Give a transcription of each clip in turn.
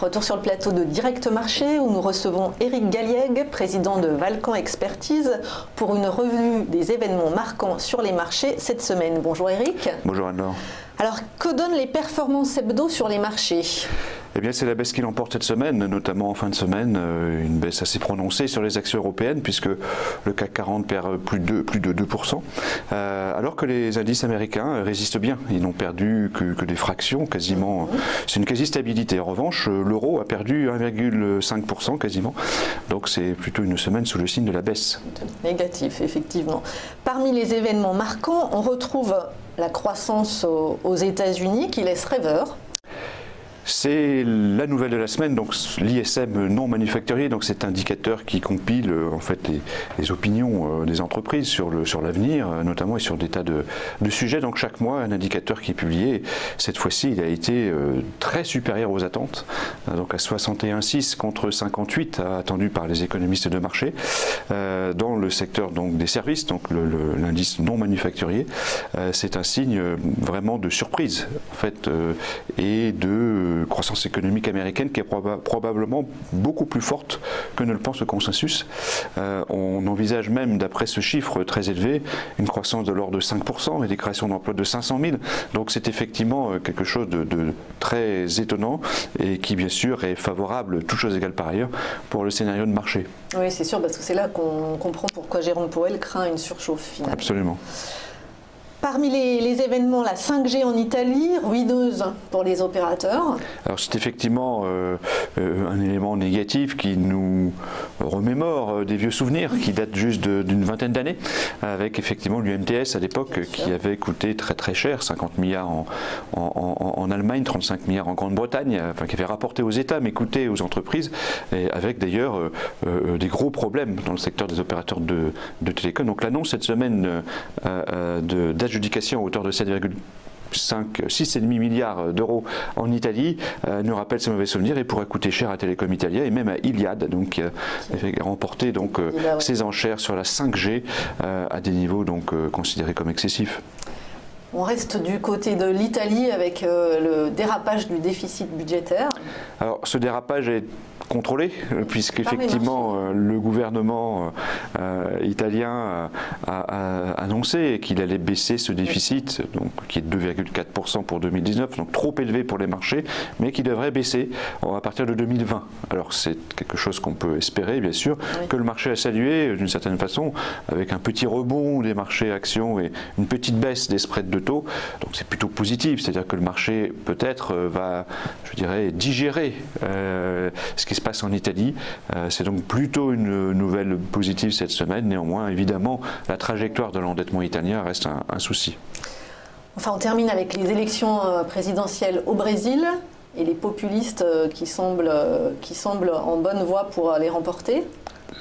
Retour sur le plateau de Direct Marché où nous recevons Éric Galliègue, président de Valcan Expertise, pour une revue des événements marquants sur les marchés cette semaine. Bonjour Éric. Bonjour Anne-Laure. Alors, que donnent les performances hebdo sur les marchés ? Eh bien, c'est la baisse qui l'emporte cette semaine, notamment en fin de semaine, une baisse assez prononcée sur les actions européennes, puisque le CAC 40 perd plus de 2%, alors que les indices américains résistent bien. Ils n'ont perdu que des fractions, quasiment. C'est une quasi-stabilité. En revanche, l'euro a perdu 1,5% quasiment, donc c'est plutôt une semaine sous le signe de la baisse. Négatif, effectivement. Parmi les événements marquants, on retrouve la croissance aux États-Unis qui laisse rêveur. C'est la nouvelle de la semaine, donc l'ISM non manufacturier, donc cet indicateur qui compile en fait les opinions des entreprises sur l'avenir notamment et sur des tas de sujets. Donc chaque mois un indicateur qui est publié. Cette fois-ci il a été très supérieur aux attentes, donc à 61,6 contre 58 attendu par les économistes de marché dans le secteur donc des services, donc l'indice non manufacturier. C'est un signe vraiment de surprise en fait et de croissance économique américaine qui est probablement beaucoup plus forte que ne le pense le consensus. On envisage même, d'après ce chiffre très élevé, une croissance de l'ordre de 5% et des créations d'emplois de 500 000. Donc c'est effectivement quelque chose de très étonnant et qui bien sûr est favorable, toutes choses égales par ailleurs, pour le scénario de marché. Oui, c'est sûr, parce que c'est là qu'on comprend pourquoi Jérôme Powell craint une surchauffe finale. Absolument. Parmi les événements, la 5G en Italie, ruineuse pour les opérateurs. Alors c'est effectivement un élément négatif qui nous remémore des vieux souvenirs qui datent juste d'une vingtaine d'années, avec effectivement l'UMTS à l'époque qui avait coûté très très cher, 50 milliards en Allemagne, 35 milliards en Grande-Bretagne, enfin, qui avait rapporté aux États mais coûté aux entreprises, et avec d'ailleurs des gros problèmes dans le secteur des opérateurs de télécom. Donc l'annonce cette semaine d'adjudication à hauteur de 6,5 milliards d'euros en Italie nous rappelle ces mauvais souvenirs et pourrait coûter cher à Telecom Italia et même à Iliad, donc qui a remporté donc ses enchères sur la 5G à des niveaux donc considérés comme excessifs. On reste du côté de l'Italie avec le dérapage du déficit budgétaire. Alors ce dérapage est contrôlé puisqu'effectivement le gouvernement italien a annoncé qu'il allait baisser ce déficit, donc, qui est de 2,4% pour 2019, donc trop élevé pour les marchés, mais qui devrait baisser à partir de 2020. Alors c'est quelque chose qu'on peut espérer bien sûr, oui, que le marché a salué d'une certaine façon, avec un petit rebond des marchés actions et une petite baisse des spreads de taux, donc c'est plutôt positif, c'est-à-dire que le marché peut-être va, je dirais, digérer ce qui se passe en Italie. C'est donc plutôt une nouvelle positive cette semaine. Néanmoins, évidemment, la trajectoire de l'endettement italien reste un souci. Enfin, on termine avec les élections présidentielles au Brésil et les populistes qui semblent en bonne voie pour les remporter.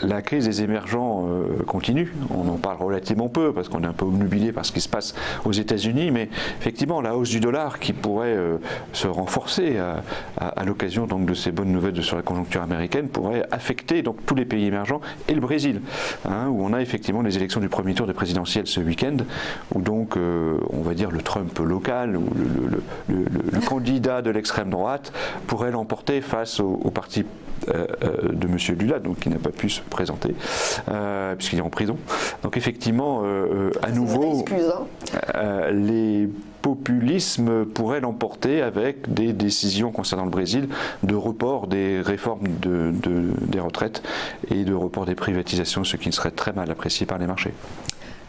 La crise des émergents continue, on en parle relativement peu parce qu'on est un peu obnubilé par ce qui se passe aux États-Unis, mais effectivement la hausse du dollar qui pourrait se renforcer à l'occasion donc de ces bonnes nouvelles sur la conjoncture américaine pourrait affecter donc tous les pays émergents et le Brésil, hein, où on a effectivement les élections du premier tour de présidentielle ce week-end, où donc on va dire le Trump local ou le candidat de l'extrême droite pourrait l'emporter face au parti de M. Lula, donc qui n'a pas pu se présenter puisqu'il est en prison. Donc effectivement, à nouveau, les populismes pourraient l'emporter avec des décisions concernant le Brésil de report des réformes des retraites et de report des privatisations, ce qui ne serait très mal apprécié par les marchés.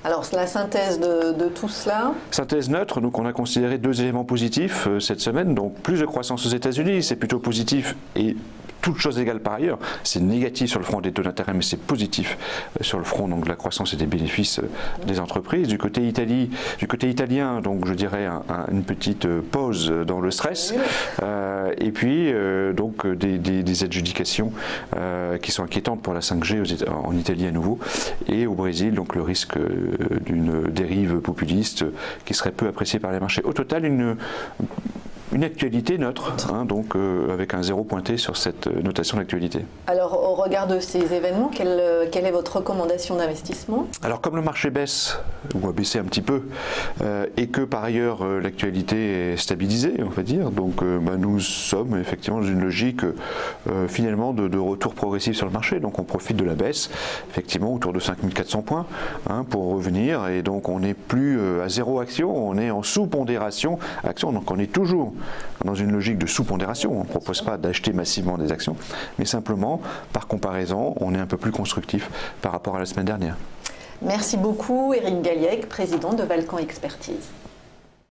Alors la synthèse de tout cela? Synthèse neutre, donc on a considéré deux éléments positifs cette semaine, donc plus de croissance aux États-Unis, c'est plutôt positif, et toutes choses égales par ailleurs, c'est négatif sur le front des taux d'intérêt, mais c'est positif sur le front donc de la croissance et des bénéfices des entreprises. Du côté italien, donc je dirais une petite pause dans le stress, et puis donc des adjudications qui sont inquiétantes pour la 5G en Italie à nouveau, et au Brésil, donc le risque d'une dérive populiste qui serait peu appréciée par les marchés. Au total, une actualité neutre, hein, donc avec un zéro pointé sur cette notation d'actualité. Alors Au regard de ces événements, quelle est votre recommandation d'investissement? Alors comme le marché baisse, ou a baissé un petit peu, et que par ailleurs l'actualité est stabilisée, on va dire, donc nous sommes effectivement dans une logique finalement de retour progressif sur le marché. Donc on profite de la baisse, effectivement autour de 5400 points pour revenir, et donc on n'est plus à zéro action, on est en sous-pondération action, donc on est toujours dans une logique de sous-pondération. On ne propose pas d'acheter massivement des actions, mais simplement par comparaison on est un peu plus constructif par rapport à la semaine dernière. Merci beaucoup Éric Galliègue, président de Valcamp Expertise.